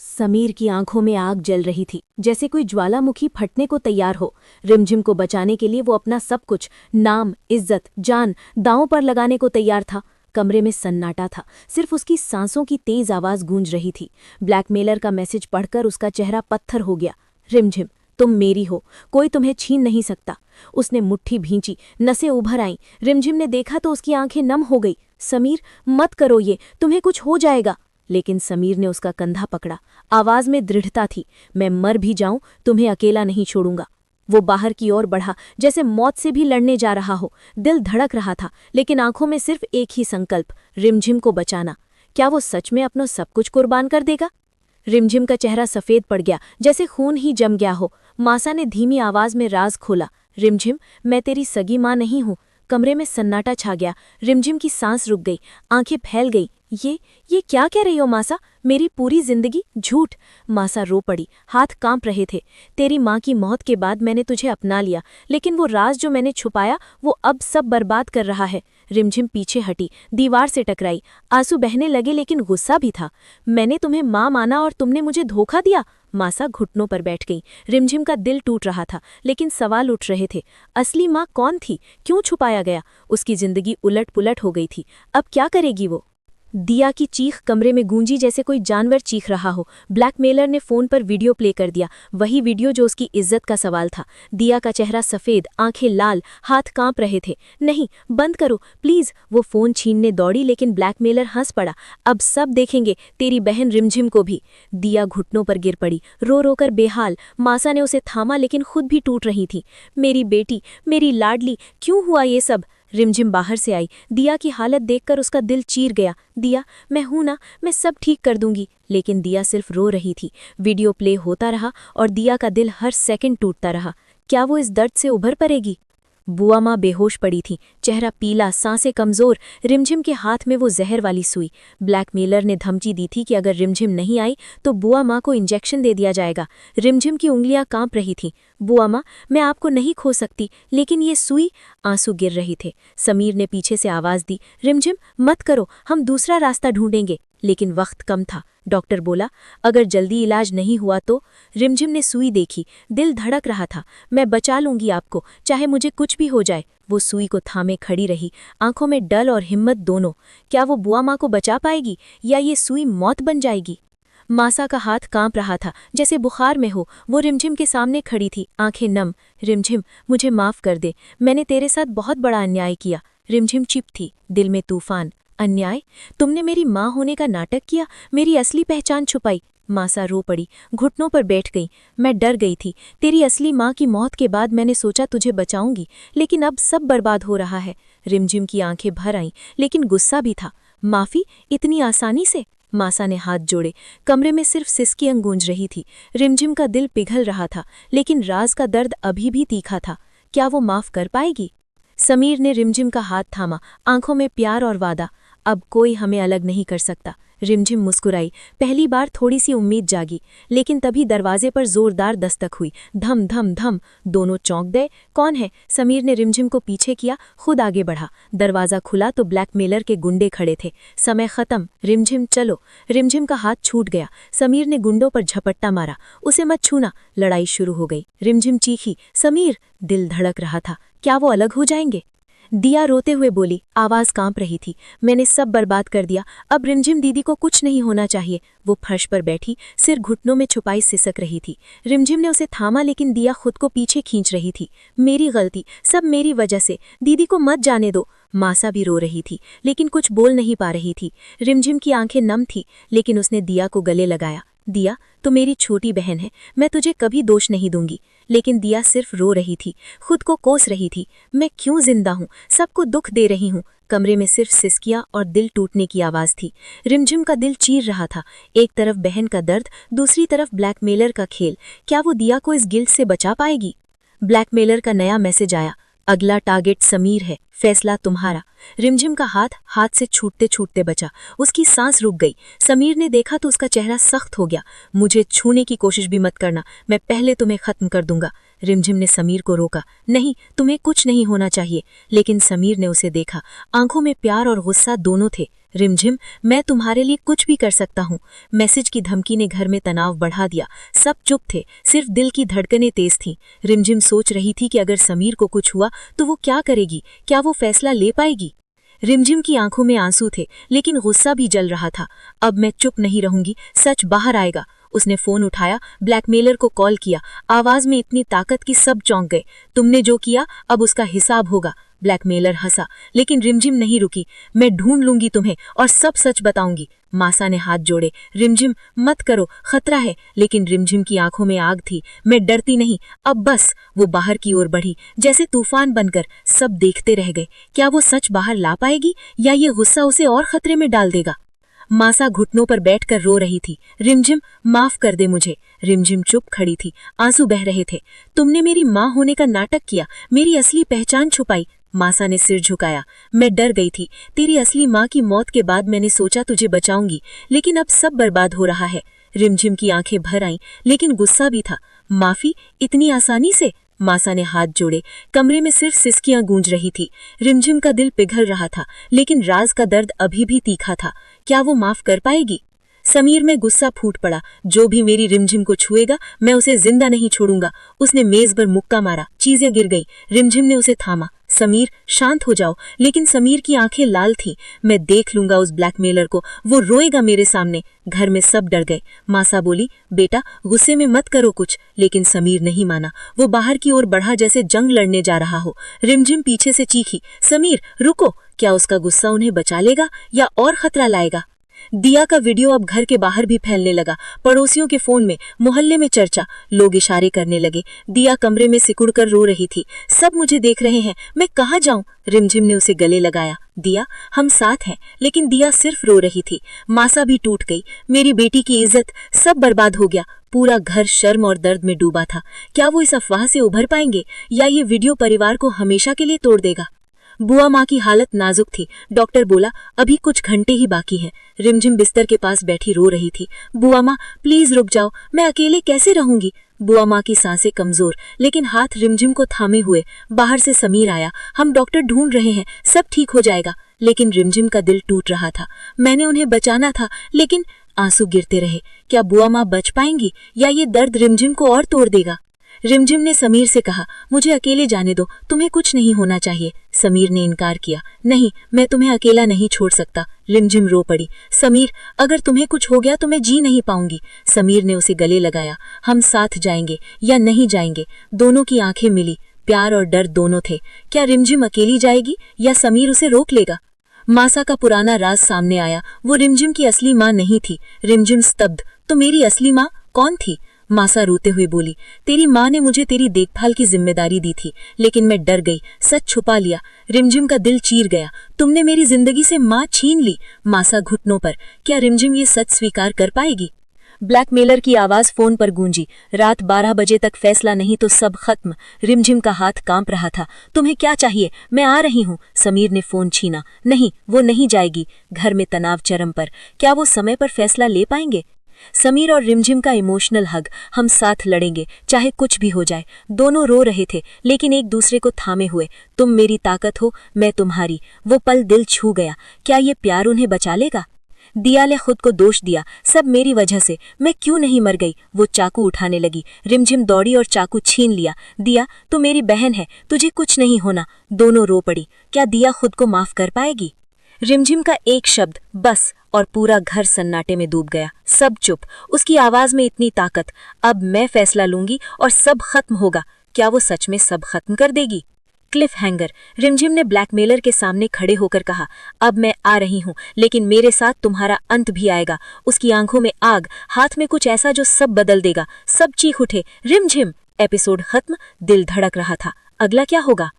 समीर की आंखों में आग जल रही थी, जैसे कोई ज्वालामुखी फटने को तैयार हो। रिमझिम को बचाने के लिए वो अपना सब कुछ, नाम, इज्जत, जान दांव पर लगाने को तैयार था। कमरे में सन्नाटा था, सिर्फ उसकी सांसों की तेज आवाज गूंज रही थी। ब्लैकमेलर का मैसेज पढ़कर उसका चेहरा पत्थर हो गया। रिमझिम, तुम मेरी हो, कोई तुम्हें छीन नहीं सकता। उसने मुट्ठी भींची, नसें उभर आईं। रिमझिम ने देखा तो उसकी आंखें नम हो गई। समीर, मत करो ये, तुम्हें कुछ हो जाएगा। लेकिन समीर ने उसका कंधा पकड़ा। आवाज में दृढ़ता थी। मैं मर भी जाऊं, तुम्हें अकेला नहीं छोड़ूंगा। वो बाहर की ओर बढ़ा, जैसे मौत से भी लड़ने जा रहा हो। दिल धड़क रहा था, लेकिन आंखों में सिर्फ एक ही संकल्प, रिमझिम को बचाना। क्या वो सच में अपना सब कुछ कुर्बान कर देगा? रिमझिम का चेहरा सफेद पड़ गया, जैसे खून ही जम गया हो। मासा ने धीमी आवाज में राज खोला। रिमझिम, मैं तेरी सगी मां नहीं हूं। कमरे में सन्नाटा छा गया। रिमझिम की सांस रुक गई, आंखें फैल गई। ये क्या कह रही हो मासा? मेरी पूरी जिंदगी झूठ। मासा रो पड़ी, हाथ कांप रहे थे। तेरी माँ की मौत के बाद मैंने तुझे अपना लिया, लेकिन वो राज जो मैंने छुपाया वो अब सब बर्बाद कर रहा है। रिमझिम पीछे हटी, दीवार से टकराई। आंसू बहने लगे, लेकिन गुस्सा भी था। मैंने तुम्हें माँ माना और तुमने मुझे धोखा दिया। मासा घुटनों पर बैठ गई। रिमझिम का दिल टूट रहा था, लेकिन सवाल उठ रहे थे। असली माँ कौन थी? क्यों छुपाया गया? उसकी जिंदगी उलट पुलट हो गई थी। अब क्या करेगी वो? दिया की चीख कमरे में गूंजी, जैसे कोई जानवर चीख रहा हो। ब्लैकमेलर ने फोन पर वीडियो प्ले कर दिया, वही वीडियो जो उसकी इज्जत का सवाल था। दिया का चेहरा सफेद, आंखें लाल, हाथ कांप रहे थे। नहीं, बंद करो प्लीज। वो फोन छीनने दौड़ी, लेकिन ब्लैकमेलर हंस पड़ा। अब सब देखेंगे, तेरी बहन रिमझिम को भी। दिया घुटनों पर गिर पड़ी, रो रो कर बेहाल। मासा ने उसे थामा, लेकिन खुद भी टूट रही थी। मेरी बेटी, मेरी लाडली, क्यों हुआ ये सब? रिमझिम बाहर से आई। दिया की हालत देखकर उसका दिल चीर गया। दिया, मैं हूं ना, मैं सब ठीक कर दूंगी। लेकिन दिया सिर्फ रो रही थी। वीडियो प्ले होता रहा और दिया का दिल हर सेकंड टूटता रहा। क्या वो इस दर्द से उभर पड़ेगी? बुआ माँ बेहोश पड़ी थी, चेहरा पीला, सांसें कमजोर। रिमझिम के हाथ में वो जहर वाली सुई। ब्लैकमेलर ने धमकी दी थी कि अगर रिमझिम नहीं आई तो बुआ माँ को इंजेक्शन दे दिया जाएगा। रिमझिम की उंगलियां कांप रही थीं। बुआ माँ, मैं आपको नहीं खो सकती, लेकिन ये सुई। आंसू गिर रहे थे। समीर ने पीछे से आवाज दी, रिमझिम मत करो, हम दूसरा रास्ता ढूंढेंगे। लेकिन वक्त कम था। डॉक्टर बोला, अगर जल्दी इलाज नहीं हुआ तो। रिमझिम ने सुई देखी, दिल धड़क रहा था। मैं बचा लूंगी आपको, चाहे मुझे कुछ भी हो जाए। वो सुई को थामे खड़ी रही, आंखों में डर और हिम्मत दोनों। क्या वो बुआ माँ को बचा पाएगी, या ये सुई मौत बन जाएगी? मासा का हाथ कांप रहा था, जैसे बुखार में हो। वो रिमझिम के सामने खड़ी थी, आंखें नम। रिमझिम, मुझे माफ कर दे, मैंने तेरे साथ बहुत बड़ा अन्याय किया। रिमझिम चुप थी, दिल में तूफान। अन्याय? तुमने मेरी माँ होने का नाटक किया, मेरी असली पहचान छुपाई। मासा रो पड़ी, घुटनों पर बैठ गई। मैं डर गई थी। तेरी असली माँ की मौत के बाद मैंने सोचा तुझे बचाऊंगी, लेकिन अब सब बर्बाद हो रहा है। रिमझिम की आंखें भर आईं, लेकिन गुस्सा भी था। माफी? इतनी आसानी से? मासा ने हाथ जोड़े। कमरे में सिर्फ सिसकियां गूंज रही थी। रिमझिम का दिल पिघल रहा था, लेकिन राज का दर्द अभी भी तीखा था। क्या वो माफ कर पाएगी? समीर ने रिमझिम का हाथ थामा, आंखों में प्यार और वादा। अब कोई हमें अलग नहीं कर सकता। रिमझिम मुस्कुराई, पहली बार थोड़ी सी उम्मीद जागी। लेकिन तभी दरवाजे पर जोरदार दस्तक हुई। धम धम धम। दोनों चौंक गए। कौन है? समीर ने रिमझिम को पीछे किया, खुद आगे बढ़ा। दरवाजा खुला तो ब्लैकमेलर के गुंडे खड़े थे। समय खत्म। रिमझिम चलो। रिमझिम का हाथ छूट गया। समीर ने गुंडों पर झपट्टा मारा, उसे मत छूना। लड़ाई शुरू हो गई। रिमझिम चीखी, समीर। दिल धड़क रहा था, क्या वो अलग हो जाएंगे? दिया रोते हुए बोली, आवाज कांप रही थी, मैंने सब बर्बाद कर दिया, अब रिमझिम दीदी को कुछ नहीं होना चाहिए। वो फर्श पर बैठी, सिर घुटनों में छुपाई सिसक रही थी। रिमझिम ने उसे थामा, लेकिन दिया खुद को पीछे खींच रही थी। मेरी गलती, सब मेरी वजह से, दीदी को मत जाने दो। मासा भी रो रही थी, लेकिन कुछ बोल नहीं पा रही थी। रिमझिम की आंखें नम थी, लेकिन उसने दिया को गले लगाया। दिया, तो मेरी छोटी बहन है, मैं तुझे कभी दोष नहीं दूंगी। लेकिन दिया सिर्फ रो रही थी, खुद को कोस रही थी। मैं क्यों जिंदा हूँ, सबको दुख दे रही हूँ। कमरे में सिर्फ सिसकियां और दिल टूटने की आवाज थी। रिमझिम का दिल चीर रहा था, एक तरफ बहन का दर्द, दूसरी तरफ ब्लैकमेलर का खेल। क्या वो दिया को इस गिल्ट से बचा पाएगी? ब्लैकमेलर का नया मैसेज आया, अगला टारगेट समीर है, फैसला तुम्हारा। रिमझिम का हाथ हाथ से छूटते छूटते बचा, उसकी सांस रुक गई। समीर ने देखा तो उसका चेहरा सख्त हो गया। मुझे छूने की कोशिश भी मत करना, मैं पहले तुम्हें खत्म कर दूंगा। रिमझिम ने समीर को रोका। नहीं, तुम्हें कुछ नहीं होना चाहिए। लेकिन समीर ने उसे देखा, आंखों में प्यार और गुस्सा दोनों थे। रिमझिम, मैं तुम्हारे लिए कुछ भी कर सकता हूँ। मैसेज की धमकी ने घर में तनाव बढ़ा दिया। सब चुप थे, सिर्फ दिल की धड़कनें तेज थीं। रिमझिम सोच रही थी कि अगर समीर को कुछ हुआ तो वो क्या करेगी, क्या वो फैसला ले पाएगी। रिमझिम की आंखों में आंसू थे, लेकिन गुस्सा भी जल रहा था। अब मैं चुप नहीं रहूंगी, सच बाहर आएगा। उसने फोन उठाया, ब्लैकमेलर को कॉल किया। आवाज में इतनी ताकत कि सब चौंक गए। तुमने जो किया अब उसका हिसाब होगा। ब्लैकमेलर हंसा, लेकिन रिमझिम नहीं रुकी। मैं ढूंढ लूंगी तुम्हें और सब सच बताऊंगी। मासा ने हाथ जोड़े। रिमझिम, मत करो, खतरा है। लेकिन रिमझिम की आंखों में आग थी। मैं डरती नहीं, अब बस। वो बाहर की ओर बढ़ी, जैसे तूफान बनकर। सब देखते रह गए। क्या वो सच बाहर ला पाएगी या ये गुस्सा उसे और खतरे में डाल देगा। मासा घुटनों पर बैठकर रो रही थी। रिमझिम, माफ कर दे मुझे। रिमझिम चुप खड़ी थी, आंसू बह रहे थे। तुमने मेरी माँ होने का नाटक किया, मेरी असली पहचान छुपाई। मासा ने सिर झुकाया। मैं डर गई थी। तेरी असली माँ की मौत के बाद मैंने सोचा तुझे बचाऊंगी, लेकिन अब सब बर्बाद हो रहा है। रिमझिम की आंखें भर आईं, लेकिन गुस्सा भी था। माफी, इतनी आसानी से? मासा ने हाथ जोड़े। कमरे में सिर्फ सिसकियां गूंज रही थी। रिमझिम का दिल पिघल रहा था, लेकिन राज का दर्द अभी भी तीखा था। क्या वो माफ कर पाएगी? समीर में गुस्सा फूट पड़ा। जो भी मेरी रिमझिम को छुएगा, मैं उसे जिंदा नहीं छोड़ूंगा। उसने मेज पर मुक्का मारा, चीजें गिर गई। रिमझिम ने उसे थामा। समीर, शांत हो जाओ। लेकिन समीर की आंखें लाल थीं। मैं देख लूंगा उस ब्लैकमेलर को, वो रोएगा मेरे सामने। घर में सब डर गए। मासा बोली, बेटा गुस्से में मत करो कुछ। लेकिन समीर नहीं माना। वो बाहर की ओर बढ़ा जैसे जंग लड़ने जा रहा हो। रिमझिम पीछे से चीखी, समीर रुको। क्या उसका गुस्सा उन्हें बचा लेगा या और खतरा लाएगा? दिया का वीडियो अब घर के बाहर भी फैलने लगा। पड़ोसियों के फोन में, मोहल्ले में चर्चा। लोग इशारे करने लगे। दिया कमरे में सिकुड़कर रो रही थी। सब मुझे देख रहे हैं, मैं कहाँ जाऊं? रिमझिम ने उसे गले लगाया। दिया, हम साथ हैं। लेकिन दिया सिर्फ रो रही थी। मासा भी टूट गई। मेरी बेटी की इज्जत, सब बर्बाद हो गया। पूरा घर शर्म और दर्द में डूबा था। क्या वो इस अफवाह से उभर पाएंगे या ये वीडियो परिवार को हमेशा के लिए तोड़ देगा? बुआ माँ की हालत नाजुक थी। डॉक्टर बोला अभी कुछ घंटे ही बाकी हैं। रिमझिम बिस्तर के पास बैठी रो रही थी। बुआ माँ प्लीज रुक जाओ, मैं अकेले कैसे रहूंगी? बुआ माँ की सांसें कमजोर, लेकिन हाथ रिमझिम को थामे हुए। बाहर से समीर आया। हम डॉक्टर ढूंढ रहे हैं, सब ठीक हो जाएगा। लेकिन रिमझिम का दिल टूट रहा था। मैंने उन्हें बचाना था, लेकिन आंसू गिरते रहे। क्या बुआ माँ बच पाएंगी या ये दर्द रिमझिम को और तोड़ देगा? रिमझिम ने समीर से कहा, मुझे अकेले जाने दो, तुम्हें कुछ नहीं होना चाहिए। समीर ने इनकार किया। नहीं, मैं तुम्हें अकेला नहीं छोड़ सकता। रिमझिम रो पड़ी। समीर, अगर तुम्हें कुछ हो गया तो मैं जी नहीं पाऊंगी। समीर ने उसे गले लगाया। हम साथ जाएंगे या नहीं जाएंगे? दोनों की आंखें मिली। प्यार और डर दोनों थे। क्या रिमझिम अकेली जाएगी या समीर उसे रोक लेगा? मासा का पुराना राज सामने आया। वो रिमझिम की असली माँ नहीं थी। रिमझिम स्तब्ध। तो मेरी असली माँ कौन थी? मासा रोते हुए बोली, तेरी माँ ने मुझे तेरी देखभाल की जिम्मेदारी दी थी, लेकिन मैं डर गई, सच छुपा लिया। रिमझिम का दिल चीर गया। तुमने मेरी जिंदगी से माँ छीन ली। मासा घुटनों पर। क्या रिमझिम ये सच स्वीकार कर पाएगी? ब्लैकमेलर की आवाज फोन पर गूंजी। रात 12 बजे तक फैसला नहीं तो सब खत्म। रिमझिम का हाथ कांप रहा था। तुम्हें क्या चाहिए? मैं आ रही हूँ। समीर ने फोन छीना। नहीं, वो नहीं जाएगी। घर में तनाव चरम पर। क्या वो समय पर फैसला ले पाएंगे? समीर और रिमझिम का इमोशनल हग। हम साथ लड़ेंगे, चाहे कुछ भी हो जाए। दोनों रो रहे थे, लेकिन एक दूसरे को थामे हुए। तुम मेरी ताकत हो, मैं तुम्हारी। वो पल दिल छू गया। क्या ये प्यार उन्हें बचा लेगा? दिया ने खुद को दोष दिया। सब मेरी वजह से, मैं क्यों नहीं मर गई? वो चाकू उठाने लगी। रिमझिम दौड़ी और चाकू छीन लिया। दिया, तू मेरी बहन है, तुझे कुछ नहीं होना। दोनों रो पड़ी। क्या दिया खुद को माफ कर पाएगी? रिमझिम का एक शब्द, बस, और पूरा घर सन्नाटे में डूब गया। सब चुप। उसकी आवाज में इतनी ताकत। अब मैं फैसला लूंगी और सब खत्म होगा। क्या वो सच में सब खत्म कर देगी? Cliff hanger. रिमझिम ने ब्लैकमेलर के सामने खड़े होकर कहा, अब मैं आ रही हूँ, लेकिन मेरे साथ तुम्हारा अंत भी आएगा। उसकी आंखों में आग, हाथ में कुछ ऐसा जो सब बदल देगा। सब चीख उठे, रिमझिम। एपिसोड खत्म। दिल धड़क रहा था। अगला क्या होगा?